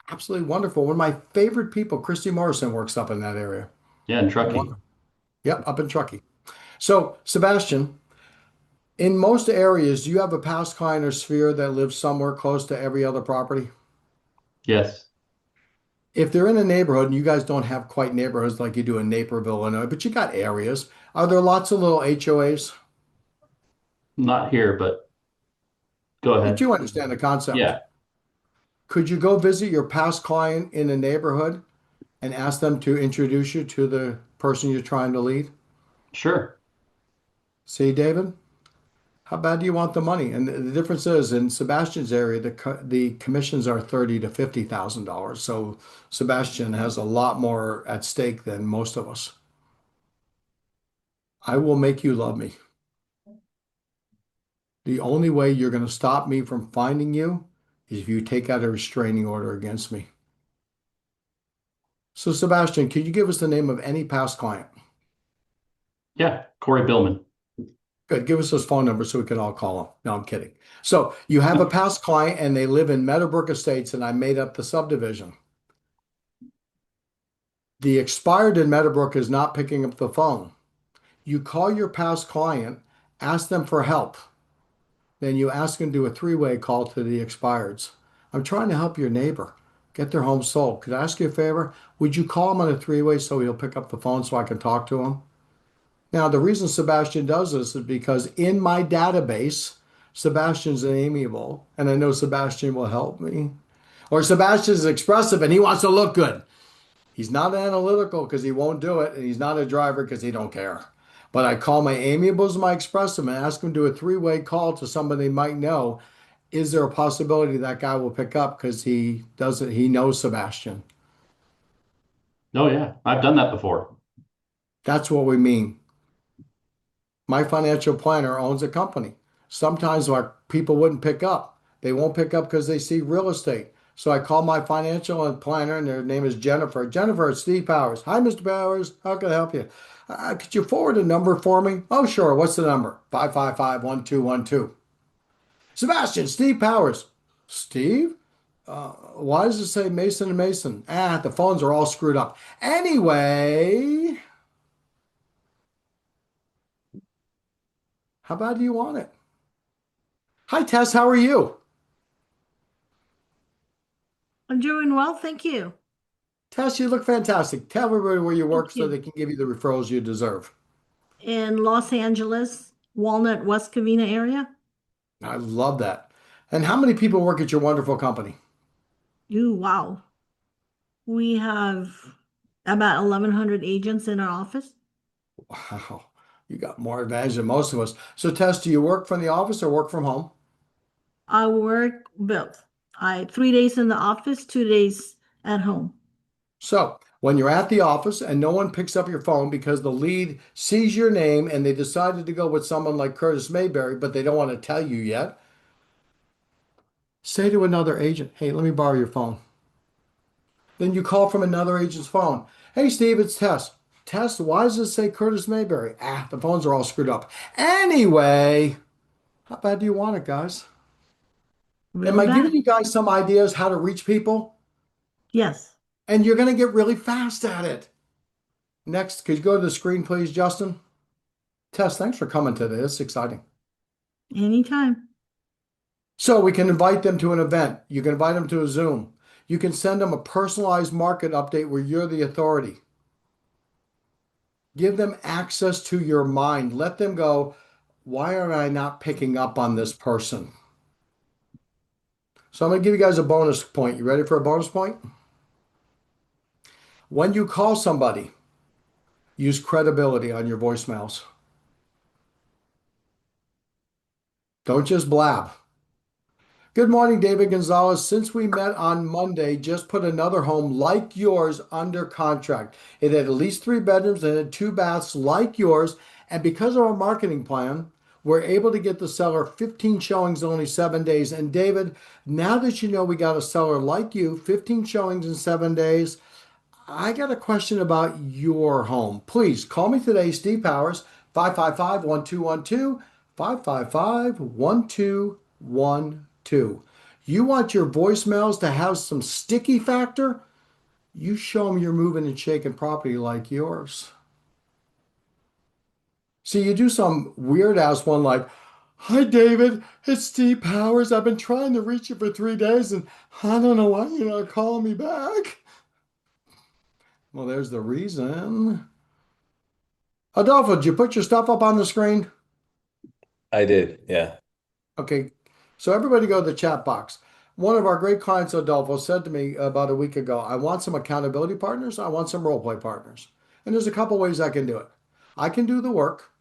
Absolutely wonderful. One of my favorite people, Christy Morrison, works up in that area.
Yeah, in Truckee.
Yep, up in Truckee. So, Sebastian, in most areas, do you have a past client or sphere that lives somewhere close to every other property?
Yes.
If they're in a neighborhood, and you guys don't have quite neighborhoods like you do in Naperville, Illinois, but you got areas, are there lots of little HOAs?
Not here, but go
But
ahead.
you understand the concept.
Yeah,
Could you go visit your past client in a neighborhood and ask them to introduce you to the person you're trying to lead?
sure.
See, David, how bad do you want the money? And the difference is in Sebastian's area, the commissions are $30,000 to $50,000. So Sebastian has a lot more at stake than most of us. I will make you love me. The only way you're going to stop me from finding you is if you take out a restraining order against me. So, Sebastian, could you give us the name of any past client?
Yeah, Corey Billman.
Good. Give us his phone number so we can all call him. No, I'm kidding. So, you have a past client and they live in Meadowbrook Estates, and I made up the subdivision. The expired in Meadowbrook is not picking up the phone. You call your past client, ask them for help. Then you ask them to do a 3-way call to the expireds. I'm trying to help your neighbor get their home sold. Could I ask you a favor? Would you call him on a 3-way so he'll pick up the phone so I can talk to him? Now, the reason Sebastian does this is because in my database, Sebastian's amiable, and I know Sebastian will help me. Or Sebastian's expressive and he wants to look good. He's not analytical because he won't do it, and he's not a driver because he don't care. But I call my amiables and my expressive and ask him to do a 3-way call to somebody they might know. Is there a possibility that guy will pick up because he knows Sebastian?
Oh, yeah, I've done that before.
That's what we mean. My financial planner owns a company. Sometimes our people wouldn't pick up. They won't pick up because they see real estate. So I called my financial planner, and their name is Jennifer. Jennifer, it's Steve Powers. Hi, Mr. Powers. How can I help you? Could you forward a number for me? Oh, sure. What's the number? 555-1212. Sebastian, Steve Powers. Steve? Why does it say Mason and Mason? The phones are all screwed up. Anyway, how bad do you want it? Hi, Tess. How are you?
I'm doing well, thank you.
Tess, you look fantastic. Tell everybody where you work
Thank
so
you.
they can give you the referrals you deserve.
In Los Angeles, Walnut, West Covina area.
I love that. And how many people work at your wonderful company?
Ooh, wow. We have about 1,100 agents in our office.
Wow, you got more advantage than most of us. So, Tess, do you work from the office or work from home?
I work both. 3 days in the office, 2 days at home.
So, when you're at the office and no one picks up your phone because the lead sees your name and they decided to go with someone like Curtis Mayberry, but they don't want to tell you yet, say to another agent, hey, let me borrow your phone. Then you call from another agent's phone. Hey, Steve, it's Tess. Tess, why does it say Curtis Mayberry? The phones are all screwed up. Anyway, how bad do you want it, guys? Am
Really
I giving
bad.
you guys some ideas how to reach people?
Yes.
And you're going to get really fast at it. Next, could you go to the screen, please, Justin? Tess, thanks for coming today. It's exciting.
Anytime.
So we can invite them to an event. You can invite them to a Zoom. You can send them a personalized market update where you're the authority. Give them access to your mind. Let them go, why am I not picking up on this person? So I'm going to give you guys a bonus point. You ready for a bonus point? When you call somebody, use credibility on your voicemails. Don't just blab. Good morning, David Gonzalez. Since we met on Monday, just put another home like yours under contract. It had at least 3 bedrooms and had 2 baths like yours. And because of our marketing plan, we're able to get the seller 15 showings in only 7 days. And David, now that you know we got a seller like you, 15 showings in 7 days, I got a question about your home. Please call me today, Steve Powers, 555-1212, 555-1212. You want your voicemails to have some sticky factor? You show them you're moving and shaking property like yours. See, you do some weird ass one like, hi, David, it's Steve Powers. I've been trying to reach you for 3 days and I don't know why you're not calling me back. Well, there's the reason. Adolfo, did you put your stuff up on the screen?
I did, yeah.
Okay, so everybody go to the chat box. One of our great clients, Adolfo, said to me about a week ago, I want some accountability partners. I want some role play partners. And there's a couple ways I can do it. I can do the work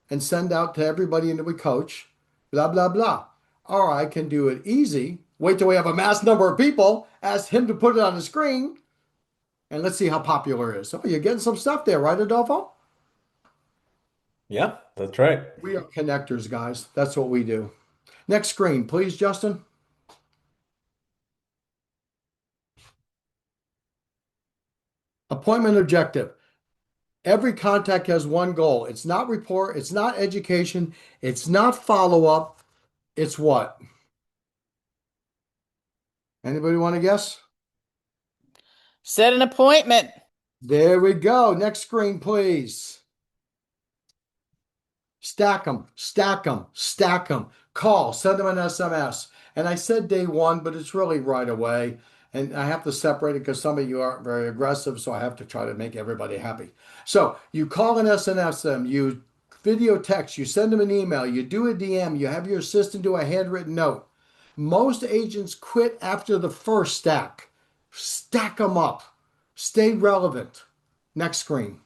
and send out to everybody that we coach, blah, blah, blah. Or I can do it easy, wait till we have a mass number of people, ask him to put it on the screen, and let's see how popular it is. So you're getting some stuff there, right, Adolfo?
Yeah, that's right.
We are connectors, guys. That's what we do. Next screen, please, Justin. Appointment objective. Every contact has one goal. It's not report, it's not education, it's not follow-up. It's what? Anybody want to guess?
Set an appointment.
There we go. Next screen, please. Stack them, stack them, stack them. Call, send them an SMS. And I said day one, but it's really right away. And I have to separate it because some of you aren't very aggressive, so I have to try to make everybody happy. So you call and SMS them, you video text, you send them an email, you do a DM, you have your assistant do a handwritten note. Most agents quit after the first stack. Stack them up. Stay relevant. Next screen.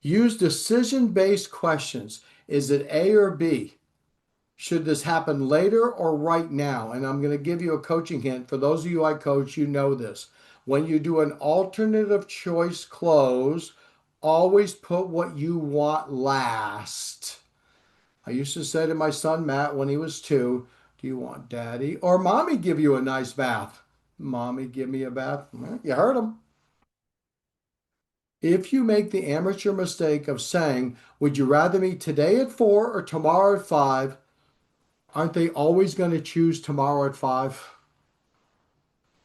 Use decision-based questions. Is it A or B? Should this happen later or right now? And I'm going to give you a coaching hint. For those of you I coach, you know this. When you do an alternative choice close, always put what you want last. I used to say to my son, Matt, when he was 2, do Do you want daddy or mommy give you a nice bath? Mommy, give me a bath. Well, you heard him. If you make the amateur mistake of saying, would you rather meet today at 4 or tomorrow at 5? Aren't they always going to choose tomorrow at 5?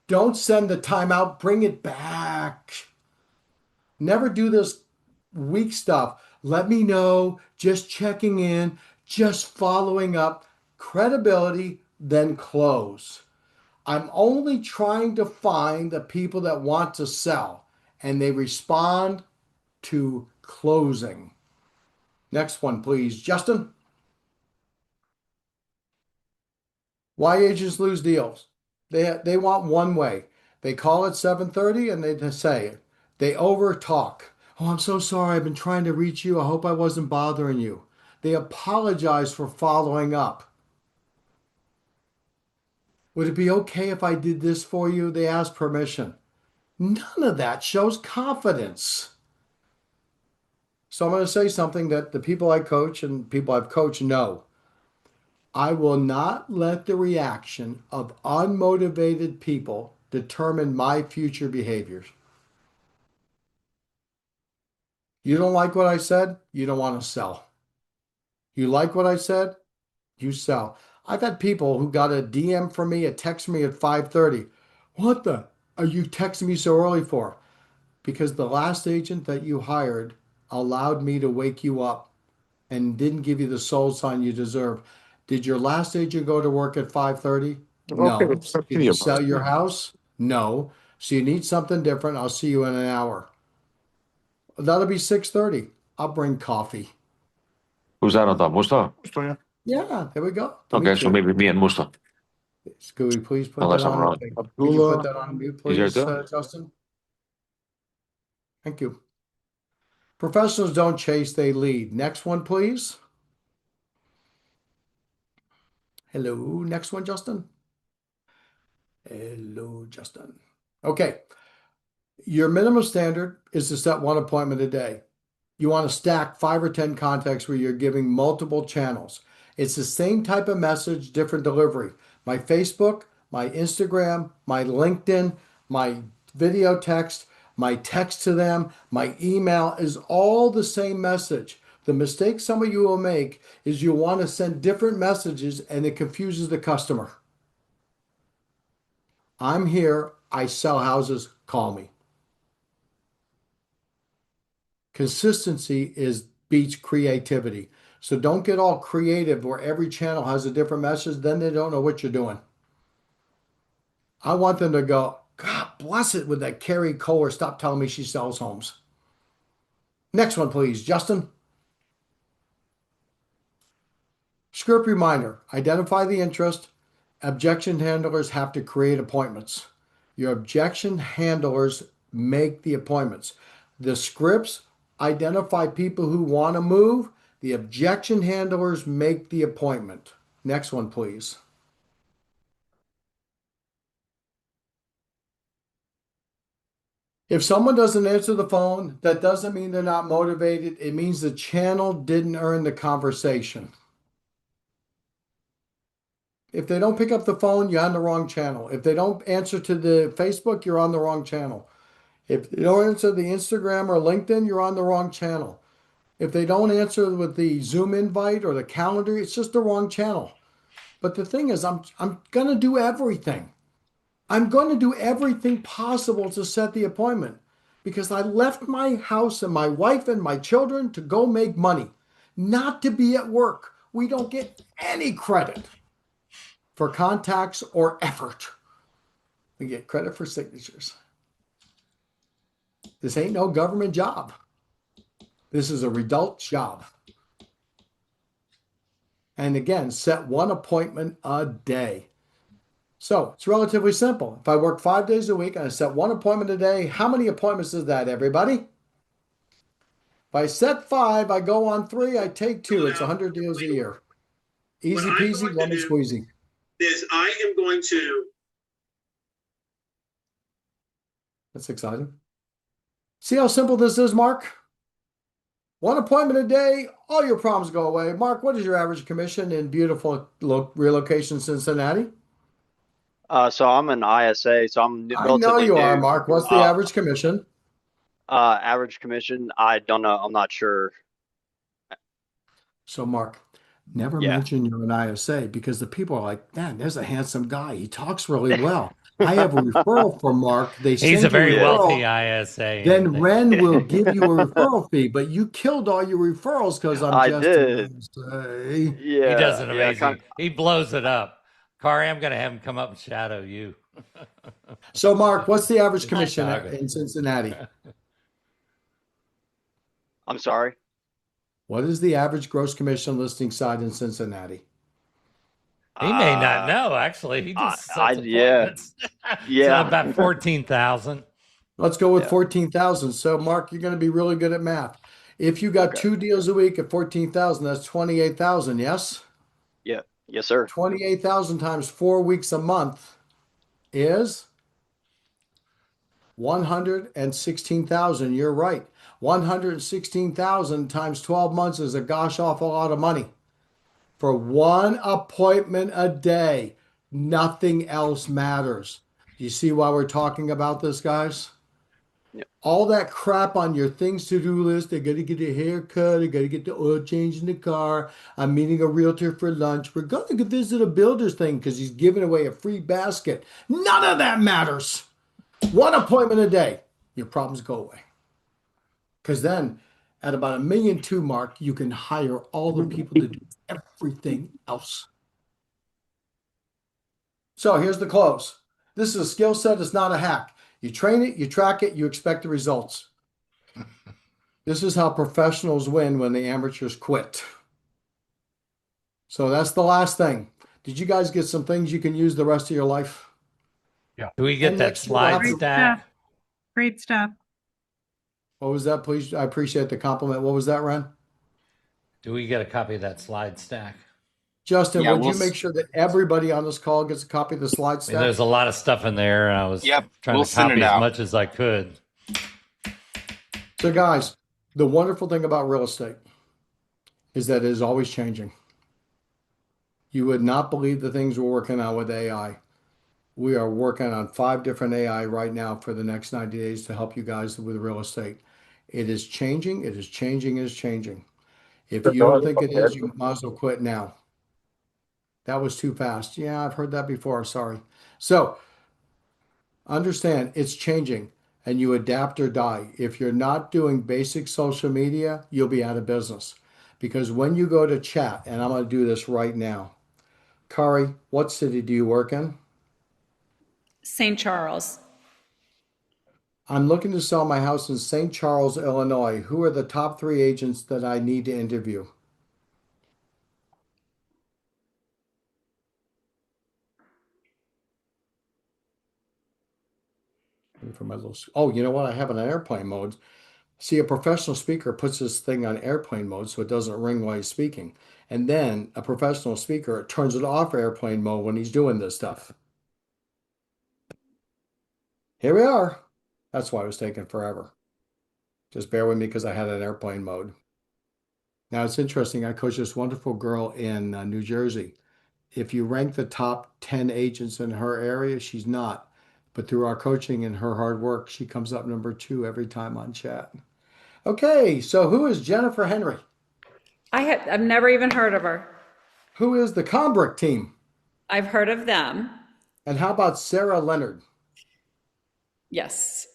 Don't send the time out. Bring it back. Never do this weak stuff. Let me know. Just checking in. Just following up. Credibility, then close. I'm only trying to find the people that want to sell, and they respond to closing. Next one, please. Justin. Why agents lose deals? They want one way. They call at 7:30 and they say they over talk. Oh, I'm so sorry. I've been trying to reach you. I hope I wasn't bothering you. They apologize for following up. Would it be okay if I did this for you? They ask permission. None of that shows confidence. So I'm going to say something that the people I coach and people I've coached know. I will not let the reaction of unmotivated people determine my future behaviors. You don't like what I said? You don't want to sell. You like what I said? You sell. I've had people who got a DM from me, a text from me at 5:30. What the are you texting me so early for? Because the last agent that you hired allowed me to wake you up and didn't give you the soul sign you deserve. Did your last agent go to work at 5:30? No. Did you sell your house? No. So you need something different. I'll see you in an hour. That'll be 6:30. I'll bring coffee.
Who's that on top? Musta?
Yeah, there we go.
Okay, so maybe me and Musta,
Could we please put
unless
that
I'm
on?
wrong.
Could you put that on mute,
Is there
please,
too?
Justin? Thank you. Professionals don't chase, they lead. Next one, please. Hello. Next one, Justin. Hello, Justin. Okay. Your minimum standard is to set one appointment a day. You want to stack 5 or 10 contacts where you're giving multiple channels. It's the same type of message, different delivery. My Facebook, my Instagram, my LinkedIn, my video text, my text to them, my email is all the same message. The mistake some of you will make is you want to send different messages and it confuses the customer. I'm here. I sell houses. Call me. Consistency is beats creativity. So don't get all creative where every channel has a different message. Then they don't know what you're doing. I want them to go, God bless it with that Carrie Kohler. Stop telling me she sells homes. Next one, please. Justin. Script reminder. Identify the interest. Objection handlers have to create appointments. Your objection handlers make the appointments. The scripts identify people who want to move. The objection handlers make the appointment. Next one, please. If someone doesn't answer the phone, that doesn't mean they're not motivated. It means the channel didn't earn the conversation. If they don't pick up the phone, you're on the wrong channel. If they don't answer to the Facebook, you're on the wrong channel. If they don't answer the Instagram or LinkedIn, you're on the wrong channel. If they don't answer with the Zoom invite or the calendar, it's just the wrong channel. But the thing is, I'm going to do everything. I'm going to do everything possible to set the appointment because I left my house and my wife and my children to go make money, not to be at work. We don't get any credit for contacts or effort. We get credit for signatures. This ain't no government job. This is a adult job. And again, set one appointment a day. So it's relatively simple. If I work 5 days a week and I set one appointment a day, how many appointments is that, everybody? If I set 5, I go on 3, I take 2. It's 100 deals a year. Easy peasy, lemon squeezy.
I am going to.
That's exciting. See how simple this is, Mark? One appointment a day, all your problems go away. Mark, what is your average commission in beautiful relocation Cincinnati?
So I'm an ISA, so I'm
I know
relatively
you are,
new.
Mark. What's the average commission?
Average commission, I don't know. I'm not sure.
So, Mark, never
Yeah.
mention you're an ISA because the people are like, man, there's a handsome guy. He talks really well. I have a referral for Mark. They
He's a
send you a
very wealthy
referral.
ISA.
Then Ren will give you a referral fee, but you killed all your referrals because I'm
I
just an
did.
ISA.
He does
Yeah,
an
yeah, kind
amazing. He blows it up. Kari, I'm going to have him come up and shadow you.
So, Mark, what's the average
In
commission
Chicago.
in Cincinnati?
I'm sorry.
What is the average gross commission listing side in Cincinnati?
He may not know. Actually, he just sets
Yeah,
appointments. So
yeah,
about 14,000.
Let's go with
yeah.
14,000. So, Mark, you're going to be really good at math. If you got
Okay.
2 deals a week at 14,000, that's 28,000, yes?
Yeah, yes, sir.
28,000 times 4 weeks a month is 116,000. You're right. 116,000 times 12 months is a gosh awful lot of money for one appointment a day. Nothing else matters. Do you see why we're talking about this, guys?
Yeah.
All that crap on your things to do list. I got to get a haircut. I got to get the oil change in the car. I'm meeting a realtor for lunch. We're going to go visit a builder's thing because he's giving away a free basket. None of that matters. One appointment a day, your problems go away. Because then at about 1.2 million mark, you can hire all the people to do everything else. So here's the close. This is a skill set. It's not a hack. You train it, you track it, you expect the results. This is how professionals win when the amateurs quit. So that's the last thing. Did you guys get some things you can use the rest of your life?
Yeah.
Do we get
And
that
next year we'll have
slide
to-
stack?
Great stuff.
What was that, please? I appreciate the compliment. What was that, Ren?
Do we get a copy of that slide stack?
Justin,
Yeah,
would
we'll
you make sure that everybody on this call gets a copy of the slide
I mean,
stack?
there's a lot of stuff in there, and I was trying
we'll
to
send
copy
it
as
out.
much as I could.
So, guys, the wonderful thing about real estate is that it is always changing. You would not believe the things we're working on with AI. We are working on 5 different AI right now for the next 90 days to help you guys with real estate. It is changing. It is changing. It is changing. If you don't think it is, you might as well quit now. That was too fast. Yeah, I've heard that before. Sorry. So understand it's changing and you adapt or die. If you're not doing basic social media, you'll be out of business. Because when you go to chat, and I'm going to do this right now. Kari, what city do you work in?
St. Charles.
I'm looking to sell my house in St. Charles, Illinois. Who are the top 3 agents that I need to interview? For my little, oh, you know what? I have it on airplane mode. See, a professional speaker puts this thing on airplane mode so it doesn't ring while he's speaking. And then a professional speaker turns it off airplane mode when he's doing this stuff. Here we are. That's why it was taking forever. Just bear with me because I had an airplane mode. Now it's interesting. I coached this wonderful girl in New Jersey. If you rank the top 10 agents in her area, she's not. But through our coaching and her hard work, she comes up number 2 every time on chat. Okay, so who is Jennifer Henry?
I've never even heard of her.
Who is the Combrick team?
I've heard of them.
And how about Sarah Leonard?
Yes.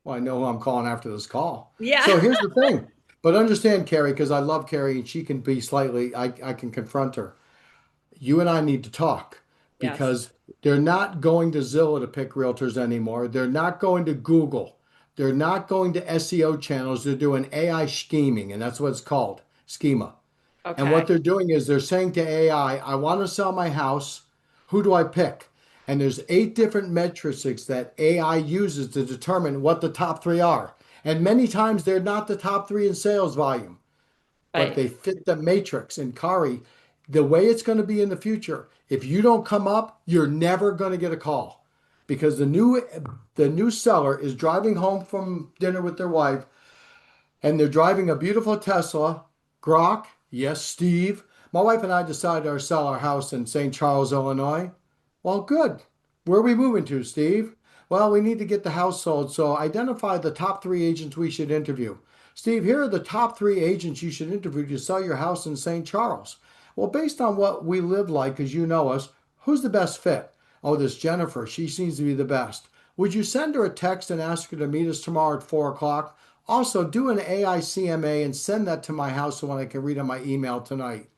Well, I know who I'm calling after this call.
Yeah.
So here's the thing. But understand, Carrie, because I love Carrie and she can be slightly, I can confront her. You and I need to talk because they're not going to Zillow to pick realtors anymore. They're not going to Google. They're not going to SEO channels. They're doing AI scheming, and that's what it's called, schema.
Okay.
And what they're doing is they're saying to AI, I want to sell my house. Who do I pick? And there's 8 different metrics that AI uses to determine what the top 3 are. And many times they're not the top 3 in sales volume, but they fit the matrix. And Kari, the way it's going to be in the future, if you don't come up, you're never going to get a call because the new seller is driving home from dinner with their wife and they're driving a beautiful Tesla. Grok, yes, Steve. My wife and I decided to sell our house in St. Charles, Illinois. Well, good. Where are we moving to, Steve? Well, we need to get the house sold, so identify the top 3 agents we should interview. Steve, here are the top 3 agents you should interview to sell your house in St. Charles. Well, based on what we live like, as you know us, who's the best fit? Oh, this Jennifer. She seems to be the best. Would you send her a text and ask her to meet us tomorrow at 4 o'clock? Also, do an AI CMA and send that to my house so I can read on my email tonight.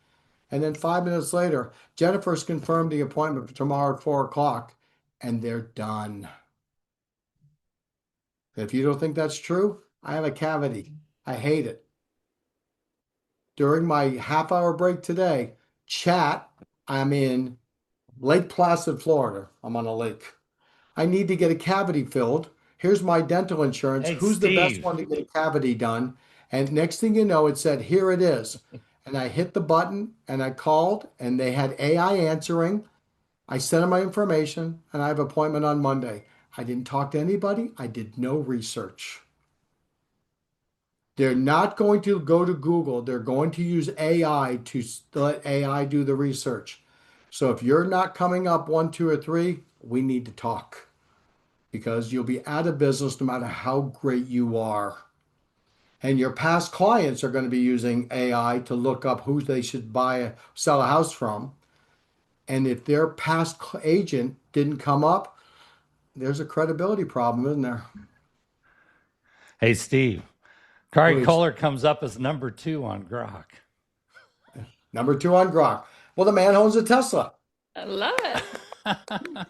And then 5 minutes later, Jennifer's confirmed the appointment for tomorrow at 4 o'clock, and they're done. If you don't think that's true, I have a cavity. I hate it. During my half-hour break today, chat, I'm in Lake Placid, Florida. I'm on a lake. I need to get a cavity filled. Here's my dental insurance.
Hey,
Who's the best
Steve.
one to get a cavity done? And next thing you know, it said, here it is. And I hit the button and I called and they had AI answering. I sent them my information and I have an appointment on Monday. I didn't talk to anybody. I did no research. They're not going to go to Google. They're going to use AI to let AI do the research. So if you're not coming up 1, 2, or 3, we need to talk because you'll be out of business no matter how great you are. And your past clients are going to be using AI to look up who they should sell a house from. And if their past agent didn't come up, there's a credibility problem, isn't there?
Hey, Steve. Kari
Please.
Kohler comes up as number 2 on Grok.
Number 2 on Grok. Well, the man owns a Tesla.
I love it.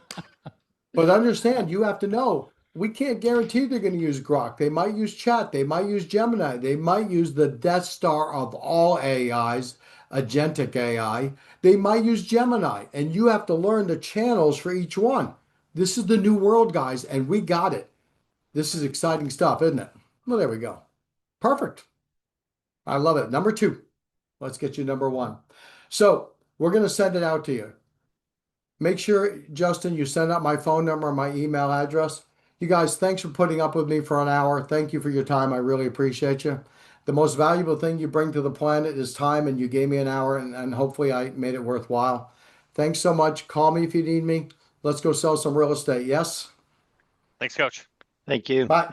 But understand, you have to know, we can't guarantee they're going to use Grok. They might use chat. They might use Gemini. They might use the Death Star of all AIs, agentic AI. They might use Gemini. And you have to learn the channels for each one. This is the new world, guys, and we got it. This is exciting stuff, isn't it? Well, there we go. Perfect. I love it. Number 2. Let's get you number 1. So we're going to send it out to you. Make sure, Justin, you send out my phone number and my email address. You guys, thanks for putting up with me for an hour. Thank you for your time. I really appreciate you. The most valuable thing you bring to the planet is time, and you gave me an hour, and hopefully I made it worthwhile. Thanks so much. Call me if you need me. Let's go sell some real estate. Yes?
Thanks, Coach.
Thank you.
Bye.